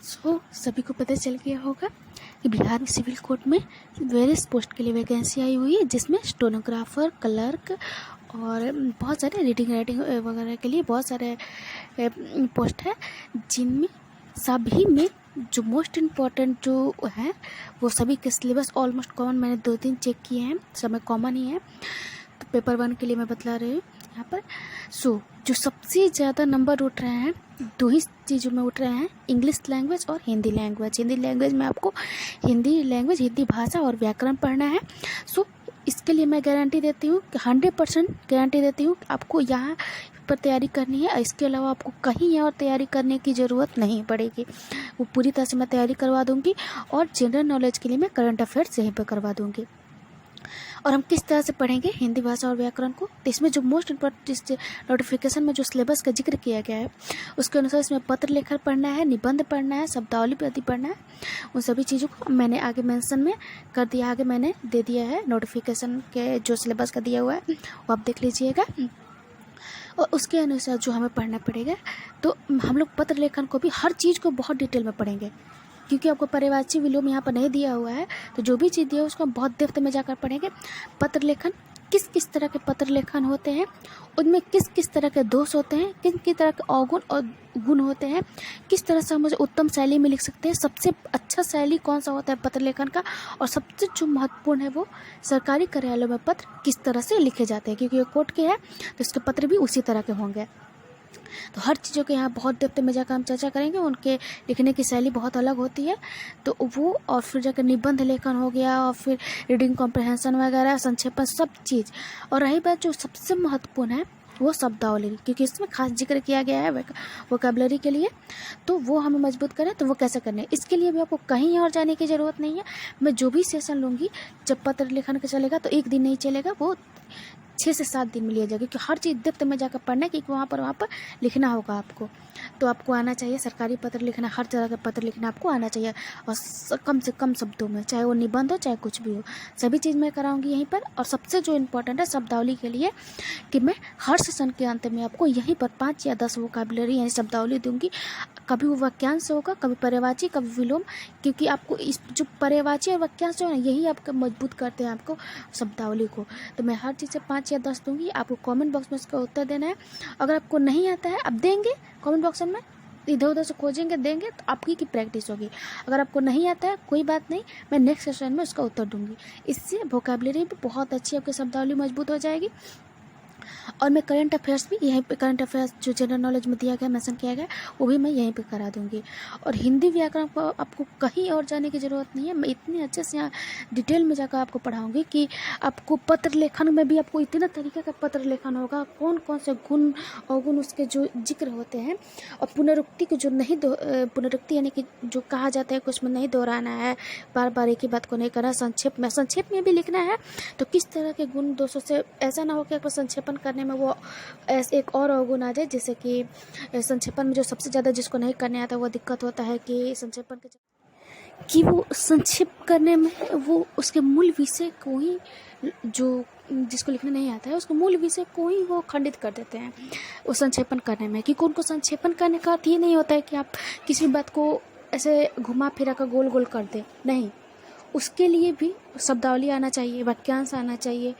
सभी को पता चल गया होगा कि बिहार में सिविल कोर्ट में वेरियस पोस्ट के लिए वैकेंसी आई हुई है, जिसमें स्टेनोग्राफर, क्लर्क और बहुत सारे रीडिंग राइटिंग वगैरह के लिए बहुत सारे पोस्ट है, जिनमें सभी में जो मोस्ट इम्पॉर्टेंट जो है वो सभी के सिलेबस ऑलमोस्ट कॉमन, मैंने 2-3 चेक किए हैं, सब कॉमन ही है। तो पेपर 1 के लिए मैं बतला रही हूँ यहाँ पर। जो सबसे ज़्यादा नंबर उठ रहे हैं 2 ही चीज़ों में उठ रहे हैं, इंग्लिश लैंग्वेज और हिंदी लैंग्वेज। हिंदी लैंग्वेज में आपको हिंदी लैंग्वेज, हिंदी भाषा और व्याकरण पढ़ना है। इसके लिए मैं गारंटी देती हूँ कि 100% गारंटी देती हूँ आपको यहाँ पर तैयारी करनी है। इसके अलावा आपको कहीं और तैयारी करने की ज़रूरत नहीं पड़ेगी। वो पूरी तरह से मैं तैयारी करवा दूँगी और जनरल नॉलेज के लिए मैं करंट अफेयर्स यहीं पर करवा दूँगी। और हम किस तरह से पढ़ेंगे हिंदी भाषा और व्याकरण को, तो इसमें जो मोस्ट इम्पोर्टेंट इस नोटिफिकेशन में जो सिलेबस का जिक्र किया गया है उसके अनुसार इसमें पत्र लेखन पढ़ना है, निबंध पढ़ना है, शब्दावली आदि पढ़ना है। उन सभी चीज़ों को मैंने आगे मेंशन में कर दिया, आगे मैंने दे दिया है नोटिफिकेशन के जो सिलेबस का दिया हुआ है वो आप देख लीजिएगा। और उसके अनुसार जो हमें पढ़ना पड़ेगा, तो हम लोग पत्र लेखन को भी हर चीज़ को बहुत डिटेल में पढ़ेंगे, क्योंकि आपको पर्यायवाची विलोम यहाँ पर नहीं दिया हुआ है। तो जो भी चीज़ दिया है उसको हम बहुत डेप्थ में जाकर पढ़ेंगे। पत्र लेखन, किस किस तरह के पत्र लेखन होते हैं, उनमें किस किस तरह के दोष होते हैं, किन किस तरह के अवगुण और गुण होते हैं, किस तरह से हम उसे उत्तम शैली में लिख सकते हैं, सबसे अच्छा शैली कौन सा होता है पत्र लेखन का, और सबसे जो महत्वपूर्ण है वो सरकारी कार्यालयों में पत्र किस तरह से लिखे जाते हैं, क्योंकि ये कोर्ट के हैं तो इसके पत्र भी उसी तरह के होंगे। तो हर चीज़ों के यहाँ बहुत डेप्थ में जाकर हम चर्चा करेंगे। उनके लिखने की शैली बहुत अलग होती है, तो वो और फिर जाकर निबंध लेखन हो गया, और फिर रीडिंग कॉम्प्रहेंशन वगैरह, संक्षेपण, सब चीज़। और रही बात जो सबसे महत्वपूर्ण है वो शब्दावली, क्योंकि इसमें खास जिक्र किया गया है वोकैबुलरी के लिए, तो वो हमें मजबूत करें। तो वो कैसे करने, इसके लिए भी आपको कहीं और जाने की ज़रूरत नहीं है। मैं जो भी सेशन लूँगी, जब पत्र लेखन का चलेगा तो 1 दिन नहीं चलेगा, वो 6 से 7 दिन में लिया जाएगा, क्योंकि हर चीज़ डेप्थ में जाकर पढ़ना है, क्योंकि वहाँ पर लिखना होगा आपको। तो आपको आना चाहिए सरकारी पत्र लिखना, हर तरह का पत्र लिखना आपको आना चाहिए, और कम से कम शब्दों में, चाहे वो निबंध हो चाहे कुछ भी हो, सभी चीज़ मैं कराऊंगी यहीं पर। और सबसे जो इम्पोर्टेंट है शब्दावली के लिए, कि मैं हर सेशन के अंत में आपको यहीं पर 5 या 10 वोकैबुलरी यानी शब्दावली दूंगी। कभी वो वाक्यांश होगा, कभी पर्यायवाची, कभी विलोम, क्योंकि आपको इस जो पर्यायवाची और वाक्यांश जो है ना, यही आपको मजबूत करते हैं आपको शब्दावली को। तो मैं हर चीज़ से 5 या 10 दूंगी, आपको कमेंट बॉक्स में इसका उत्तर देना है। अगर आपको नहीं आता है, आप देंगे कमेंट बॉक्स में, इधर उधर से खोजेंगे, देंगे, तो आपकी की प्रैक्टिस होगी। अगर आपको नहीं आता है कोई बात नहीं, मैं नेक्स्ट सेशन में उसका उत्तर दूंगी। इससे वोकैबुलरी भी बहुत अच्छी, आपकी शब्दावली मजबूत हो जाएगी। और मैं करंट अफेयर्स भी यहीं पे, करंट अफेयर्स जो जनरल नॉलेज में दिया गया, मेंशन किया गया, वो भी मैं यहीं पे करा दूंगी। और हिंदी व्याकरण को आपको कहीं और जाने की ज़रूरत नहीं है, मैं इतने अच्छे से यहाँ डिटेल में जाकर आपको पढ़ाऊँगी कि आपको पत्र लेखन में भी आपको इतना तरीके का पत्र लेखन होगा, कौन कौन से गुण अवगुण उसके जो जिक्र होते हैं, और पुनरुक्ति को जो नहीं पुनरुक्ति यानी कि जो कहा जाता है कुछ में नहीं दोहराना है, बार बार एक ही बात को नहीं करना, संक्षेप में भी लिखना है। तो किस तरह के गुण दोषों से ऐसा ना हो कि आपको संक्षेपण करने में वो एक और अवगुण आ जाए, जैसे कि संक्षेपण में जो सबसे ज़्यादा जिसको नहीं करने आता वो दिक्कत होता है कि संक्षेपण कि वो संक्षेप करने में वो उसके मूल विषय को ही, जो जिसको लिखने नहीं आता है उसको मूल विषय को ही वो खंडित कर देते हैं वो संक्षेपण करने में। क्योंकि उनको संक्षेपण करने का अर्थ ये नहीं होता है कि आप किसी बात को ऐसे घुमा फिरा कर गोल गोल कर दें, नहीं, उसके लिए भी शब्दावली आना चाहिए, वाक्यांश आना चाहिए,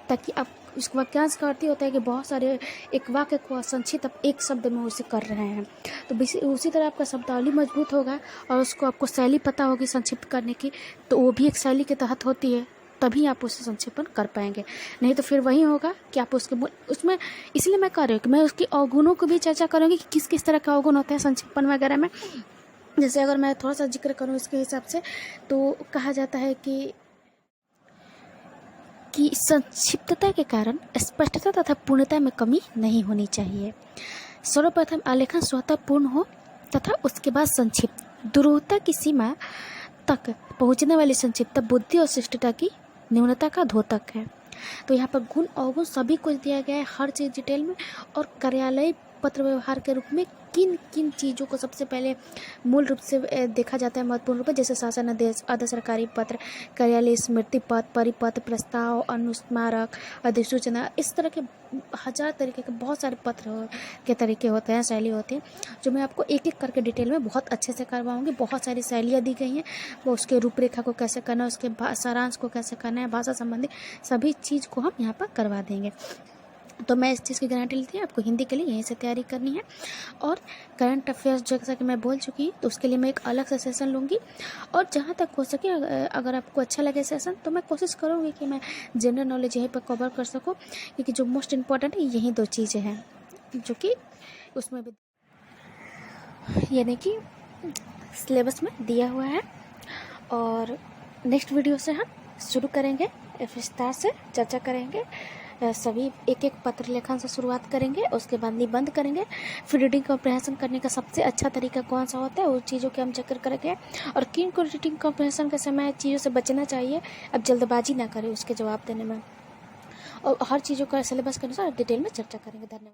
ताकि आप उस वाक्यांश का अर्थ ही होता है कि बहुत सारे एक वाक्य को संक्षिप्त आप एक शब्द में उसे कर रहे हैं। तो उसी तरह आपका शब्दावली मजबूत होगा, और उसको आपको शैली पता होगी संक्षिप्त करने की, तो वो भी एक शैली के तहत होती है, तभी आप उसे संक्षेपण कर पाएंगे। नहीं तो फिर वही होगा कि आप उसमें, इसलिए मैं कह रही हूँ कि मैं उसके अवगुणों को भी चर्चा करूँगी कि किस किस तरह का अवगुण होते हैं संक्षेपण वगैरह में। जैसे अगर मैं थोड़ा सा जिक्र करूँ इसके हिसाब से, तो कहा जाता है कि संक्षिप्तता के कारण स्पष्टता तथा पूर्णता में कमी नहीं होनी चाहिए। सर्वप्रथम आलेखन स्वतः पूर्ण हो तथा उसके बाद संक्षिप्त, दुरूहता की सीमा तक पहुंचने वाली संक्षिप्तता बुद्धि और शिष्टता की न्यूनता का द्योतक है। तो यहाँ पर गुण अवगुण सभी कुछ दिया गया है, हर चीज़ डिटेल में। और कार्यालय पत्र व्यवहार के रूप में किन किन चीज़ों को सबसे पहले मूल रूप से देखा जाता है महत्वपूर्ण रूप में, जैसे शासन आदेश, अर्ध सरकारी पत्र, कार्यालय स्मृति पत्र, परिपत्र, प्रस्ताव, अनुस्मारक, अधिसूचना, इस तरह के हजार तरीके के बहुत सारे पत्र के तरीके होते हैं, शैली होती है, जो मैं आपको एक एक करके डिटेल में बहुत अच्छे से करवाऊंगी। बहुत सारी शैलियाँ दी गई हैं, वो उसके रूपरेखा को कैसे करना है, उसके सारांश को कैसे करना है, भाषा संबंधी सभी चीज़ को हम यहाँ पर करवा देंगे। तो मैं इस चीज़ की गारंटी लेती हूँ, आपको हिंदी के लिए यहीं से तैयारी करनी है। और करंट अफेयर्स जैसा कि मैं बोल चुकी हूँ, तो उसके लिए मैं एक अलग से सेशन लूँगी। और जहाँ तक हो सके अगर आपको अच्छा लगे सेशन, तो मैं कोशिश करूँगी कि मैं जनरल नॉलेज यहीं पर कवर कर सकूँ, क्योंकि जो मोस्ट इम्पॉर्टेंट है यही 2 चीज़ें हैं जो कि उसमें भी यानी कि सिलेबस में दिया हुआ है। और नेक्स्ट वीडियो से हम शुरू करेंगे, विस्तार से चर्चा करेंगे, सभी एक एक पत्र लेखन से शुरुआत करेंगे, उसके बाद निबंध करेंगे, फिर रीडिंग कॉम्प्रिहेंशन करने का सबसे अच्छा तरीका कौन सा होता है, उस चीज़ों के हम जिक्र करेंगे, और किन को रीडिंग कॉम्प्रिहेंशन के समय चीज़ों से बचना चाहिए, अब जल्दबाजी ना करें उसके जवाब देने में, और हर चीज़ों का सिलेबस के अनुसार डिटेल में चर्चा करेंगे। धन्यवाद।